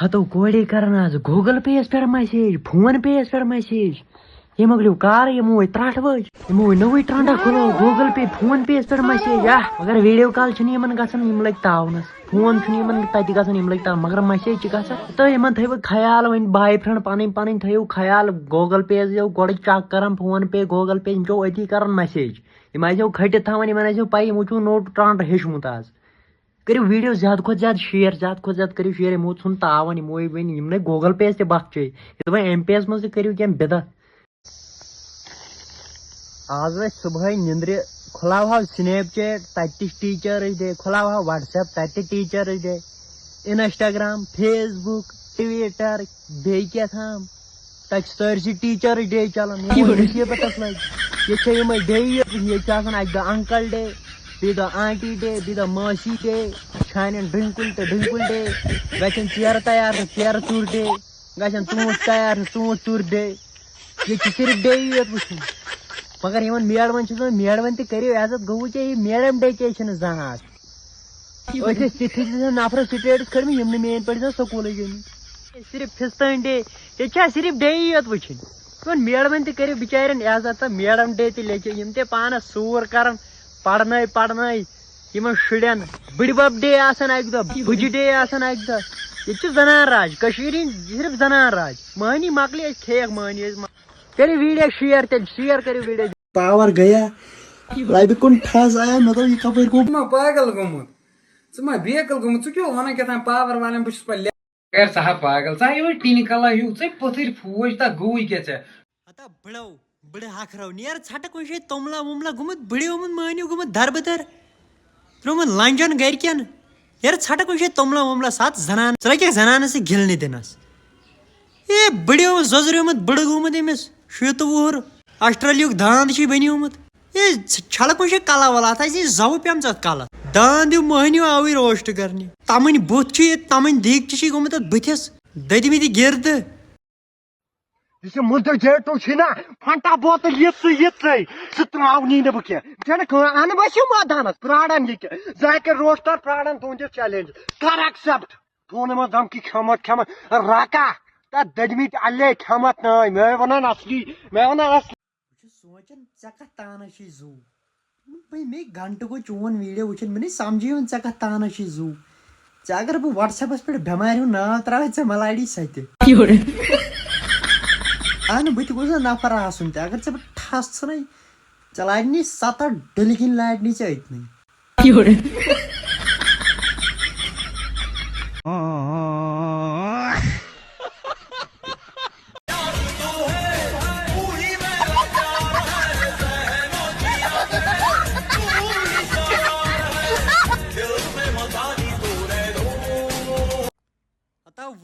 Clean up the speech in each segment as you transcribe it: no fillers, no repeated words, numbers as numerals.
ہتو کوڑے کران آز گوگل پے یس پہ میسیج فون پے یس پہ میسیج یہ مکلیو کار یمو ترٹ وج یمو نوے ٹرانڈا کھولو گوگل پے فون پے یس پہ میسیج مگر ویڈیو کال چھن گژھان یم لگ تاونس فون چھن تتہ گژھان یم لگ تاون مگر میسیج چھ گژھان تو یمن تھو خیال ون باے فرینڈ پن تھو خیال Google pay you Gaur check کران فون پے گوگل پے یم چھو اتی کران میسیج یم آسو کھٹت تھاون یمن آسو پائی یمو چھو نوٹ ٹرانڈ ہیچمت آز کرو ویڈیو زیادہ کھت زیادہ شیئر زیادہ کھت زیادہ کرو شیئر یمو ژھن تاون یمو ون یم نے گوگل پے یس تہ بخ چے دپان ایم پے یس مز کرو کینٛہہ بدت آز ٲسۍ صبحٲے نندرِ کھُلاوہو سنیپ چیٹ تتہِ تہِ ٹیچٲرٕس ڈے کھُلاوہو واٹس ایپ تتہِ تہِ ٹیچٲرٕس ڈے انسٹاگرام فیس بک ٹویٹر بیٚیہِ کیٛاہتام تتہِ چھِ سٲرسٕے ٹیچٲرٕس ڈے چلان مُصیبتس لگہِ ییٚتہِ چھِ یِمے ڈے ییٚتہِ چھِ آسان اکہِ دۄہ انکل ڈے بیٚیہِ دۄہ آنٹی ڈے بیٚیہِ دۄہ مٲسی ڈے چھانٮ۪ن ڈٕنکُل تہٕ ڈٕنکُل ڈے گژھن ژیرٕ تیار تہٕ ژیرٕ ژوٗر ڈے گژھن ژوٗنٛٹھۍ تیار تہٕ ژوٗنٛٹھۍ ژوٗر ڈے ییٚتہِ چھِ صرف ڈے یوت وٕچھُن مگر یمن میڈمن چھُس میڈمن تہِ کٔرِو عزت گوٚو ژےٚ یہِ میڈم ڈے کیٛازِ چھِنہٕ زانٛہہ آز أسۍ ٲسۍ تِتھٕے دِژان نفرٕ سٹیٹس کھٔڑمٕتۍ یِم نہٕ میٲنۍ پٲٹھۍ زن سکوٗلٕے گٔمٕتۍ صرف فِستٲنۍ ڈے ییٚتہِ چھا صرف ڈے یوت وٕچھِنۍ یِمن میڈمن تہِ کٔرِو بِچارٮ۪ن عزت تہٕ میڈم ڈے تہِ لیکھِو یِم تہِ پانس سوٗر کران پرنٲے یمن شُرٮ۪ن بٕڈِبب ڈے آسان اکہِ دۄہ بٕجہِ ڈے آسان اکہِ دۄہ ییٚتہِ چھُ زنان راج کٔشیٖرِ ہِنٛدۍ صرف زنان راج مہنی مکلے أسۍ کھیٚیکھ مہنی أسۍ کٔرِو ویٖڈیو شِیر تیٚلہِ شِیر کٔرِو ویٖڈیو پاور گیا لبہِ کُن ٹھس آیا مےٚ دوٚپ یہِ کپٲرۍ گوٚو ما پاگل گوٚمُت ژٕ ما بیکل گوٚمُت ژٕ کیٛاہ ونان کیٛاہ تام پاور والٮ۪ن بہٕ چھُس پتہٕ اگر ژٕ ہا پاگل ژٕ یِہوے ٹِنہِ کلا ہیوٗ ژے پٔتھٕرۍ فوج تتھ گوٚوٕے کیٛاہ ژےٚ ہتا بڑو بڑٕ ہکھرو نیر ژھٹہٕ کُنہِ جایہِ توٚملا ووٚملا گوٚمُت بٕڈیومُت مہنیو گوٚمُت دربٕدر ترٛوومُت لنجن گرِکٮ۪ن یارٕ ژھٹہٕ کُنہِ جایہِ توٚملا ووٚملا ساتھ زنان ژٕ لگکھ زنانس سۭتۍ گِلنہِ دِنس اے بٕڈیومُت زۄزریومُت بٕڈٕ گوٚمُت أمِس 30 وُہُر آسٹریلیہُک داند چھُے بنیومُت اے چھلہٕ کُنہِ جایہِ کلا ولا اتھ آسہِ زوٕ پیمژٕ اتھ کلس داند ہیوٗ مہنیو آوٕے روسٹ کرنہِ تمٕنۍ بُتھ چھُ ییٚتہِ تمٕنۍ دیٖگچہِ چھِ گوٚمُت اتھ بٕتھِس دٔدمٕتۍ گردٕ یہ مدر جیٹو چھنا فنٹا بوتل یہ سہ تراونی نہ بہ ان بس مٲدانس پراران یہ ذاکر روسٹر پراران تہندس چیلنج کر ایکسپٹ فون من دمکی کھمت راکا تک ددمت الے کھمت نا میں ونان اصلی سوچان ژےٚ کتھ تانس چھی زو مے گنٹہٕ گوٚو چون ویٖڈیو وٕچھِتھ مےٚ نہٕ سمجھی یِوان ژےٚ کتھ تانس چھی زو ژےٚ اگر بہٕ وٹس ایپس پٮ۪ٹھ بٮ۪مارِ ہُنٛد ناو تراوے ژےٚ ملاڑی سۄ اہن بہٕ تہِ گوٚژھ نا نفر آسُن تہِ اگر ژےٚ بہٕ ٹھس ژھٕنَے ژےٚ لارنی 7-8 ڈٕلہِ کِنۍ لارنی ژےٚ أتنٕے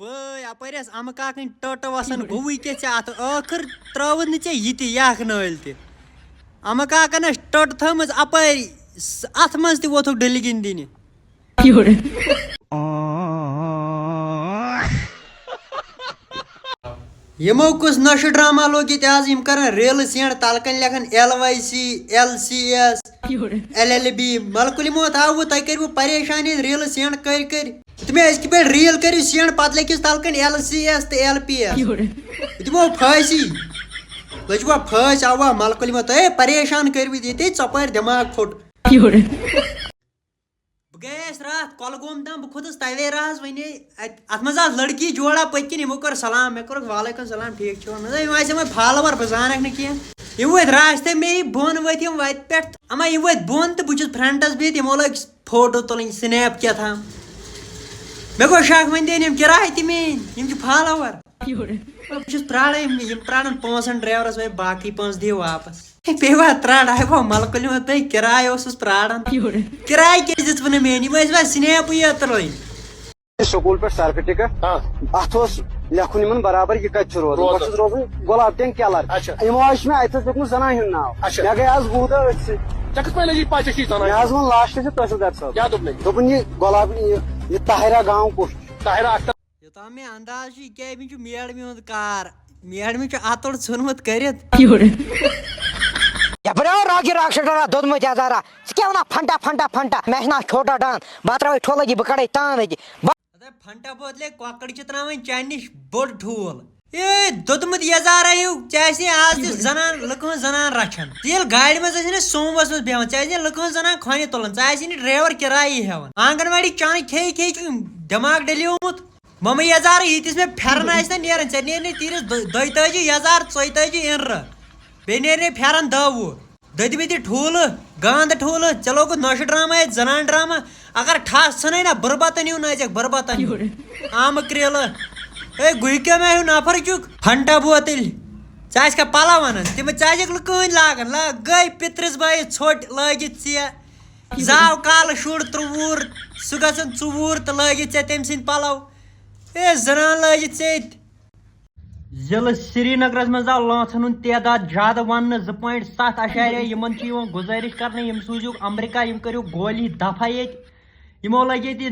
وٲے اپٲرۍ ٲس امہٕ کاکٕنۍ ٹٲٹہٕ وسان گوٚوٕے کیٛاہ ژےٚ اتھ ٲخٕر ترٛٲوٕتھ نہٕ ژےٚ یہِ تہِ یکھ نٲلۍ تہِ امہٕ کاکن ٲس ٹٔٹ تھٲومٕژ اپٲرۍ اتھ منٛز تہِ ووتھُکھ ڈٕلہِ کِنۍ دِنہِ یِمو کُس نشہٕ ڈرامہ لوگ ییٚتہِ آز یِم کران ریلہٕ سینڈ تلہٕ کنۍ لیکھان LYC LCS LLB ملکُل یِمو تھاوٕ تۄہہِ کٔرِوٕ پریشان ییٚتہِ ریلہٕ سینڈ کٔرۍ تِمے أزکہِ پٮ۪ٹھ ریل کٔرِو سینڈ پتہٕ لیکھِس تلہٕ کنۍ LCS تہٕ LPS دِمو پھٲسی لٔجوا پھٲسۍ اوا ملکُل یِمو تۄہے پریشان کٔرۍمٕتۍ ییٚتے ژۄپٲرۍ دٮ۪ماغ پھُٹ بہٕ گٔیس راتھ کۄلگوم تام بہٕ کھوٚتُس تویراہس ونے اتھ منٛز آس لڑکی جوڑا پٔتۍ کِنۍ یِمو کوٚر سلام مےٚ کوٚرُکھ وعلیکُم سلام ٹھیٖک چھِوا مےٚ دوٚپ یِم آسن وۄنۍ فالوور بہٕ زانکھ نہٕ کینٛہہ یِم ؤتھۍ راستے مے بۄن ؤتھۍ یِم وتہِ پٮ۪ٹھ اما یِم ؤتھۍ بۄن تہٕ بہٕ چھُس فرنٹس بِہِتھ یِمو لٲگۍ فوٹو تُلٕنۍ سنیپ کیٛاہتام مےٚ گوٚو شک وۄنۍ دِن یِم کِراے تہِ میٛٲنۍ یِم چھِ فالوور بہٕ چھُس پرٛاران یِم پرٛاران پونٛسن ڈرایورس وۄنۍ باقٕے پونٛسہٕ دِیِو واپس پیٚوا ترٛاڑاے بہٕ ملکُل یِمو تۄہہِ کِراے اوسُس پرٛاران کِراے کیٛازِ دِژوٕ نہٕ میٛٲنۍ یِم ٲسۍ وۄنۍ سنیپٕے یوت ترٛٲوِنۍ سکول پہ سرفہِ ٹکٹ ات لیکھُن یِمن برابر یہ کتہِ چھُ روزان بہٕ چھُس روزان گۄلاب ٹینگ کیلر یِمو حظ چھُ مےٚ اتھس لیوٚکھمُت زنانہِ ہُنٛد ناو مےٚ گٔے آز 10 دۄہ أتھۍ سۭتۍ مےٚ حظ ووٚن لاسٹس یہِ تحصیلدار صٲب دوٚپُن یہِ گۄلاب یہِ طاہرہ گام کُس یوٚتام مےٚ انداز چھُ یہِ کیٛاہ أمِس چھُ میڈمہِ ہُنٛد کار میڈمہِ چھُ اتُر ژھُنمُت کٔرِتھ راگی راک شٹرا دودمت یزارا ژٕ کیٛاہ ونان فنٹا فنٹا فنٹا مےٚ چھُ ناو چھوٹا ڈان بہٕ ترٛاوے ٹھوٚل أتی بہٕ کڑے تان أتی پھنٹا بوتلے کۄکر چھِ تراوان چانہِ نِش بوٚڑ ٹھوٗل اے دوٚدمُت یزارا ہیوٗ ژےٚ آسی آز تہِ زنان لُکہٕ ہٕنٛز زنان رچھان ژٕ ییٚلہِ گاڑِ منٛز ٲسی نہ سوموس منٛز بیٚہوان ژےٚ آسی نہٕ لُکہٕ ہٕنٛز زنان کھۄنہِ تُلان ژٕ آسی نہٕ ڈرایور کِرایی ہٮ۪وان آنگن واڑی چانہٕ کھیٚیہِ کھیٚیہِ چھُ دٮ۪ماغ ڈلیومُت ممہٕ یزارٕ ییٖتِس مےٚ پھٮ۪رن آسہِ نا نیران ژےٚ نیرنٕے تیٖرِس 32 یزار 34 اِنرٕ بیٚیہِ نیرنٕے پھٮ۪رن 10 وُہ دٔدمٕتہِ ٹھوٗلہٕ گانٛدٕ ٹھوٗلہٕ ژےٚ لوگُت نۄشہِ ڈرامہ ییٚتہِ زنان ڈرامہ اگر ٹھس ژھٕنَے نا بُربتن ہیوٗ نژٮ۪کھ بُربتن ہیوٗ آمہٕ کرٛیلہٕ اے گُہۍ مےٚ ہیوٗ نفر چھُکھ پھنٹا بوتٕلۍ ژےٚ آسہِ کھا پلو وَنان تِم ژےٚ آسٮ۪کھ نہٕ کٕہٕنۍ لاگان گٔے پِترِس بٲیِس ژھوٚٹ لٲگِتھ ژےٚ زاو کالہٕ شُر 3 سُہ گژھان 4 تہٕ لٲگِتھ ژےٚ تٔمۍ سٕنٛدۍ پلو اے زنان لٲجِتھ ژےٚ ییٚتہِ ضلعہٕ سری نگرس منٛز آو لانژن ہُنٛد تعداد زیادٕ وننہٕ 2.7 یِمن چھِ یِوان گُزٲرِش کرنہٕ یِم سوٗزِو امریکہ یِم کٔرِو گولی دفع ییٚتہِ یِمو لٲگۍ ییٚتہِ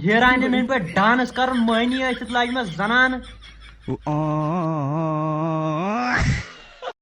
ہیٖرانٮ۪ن ہٕنٛدۍ پٲٹھۍ ڈانس کرُن مٔہنی ٲسِتھ لاجمژ زنانہٕ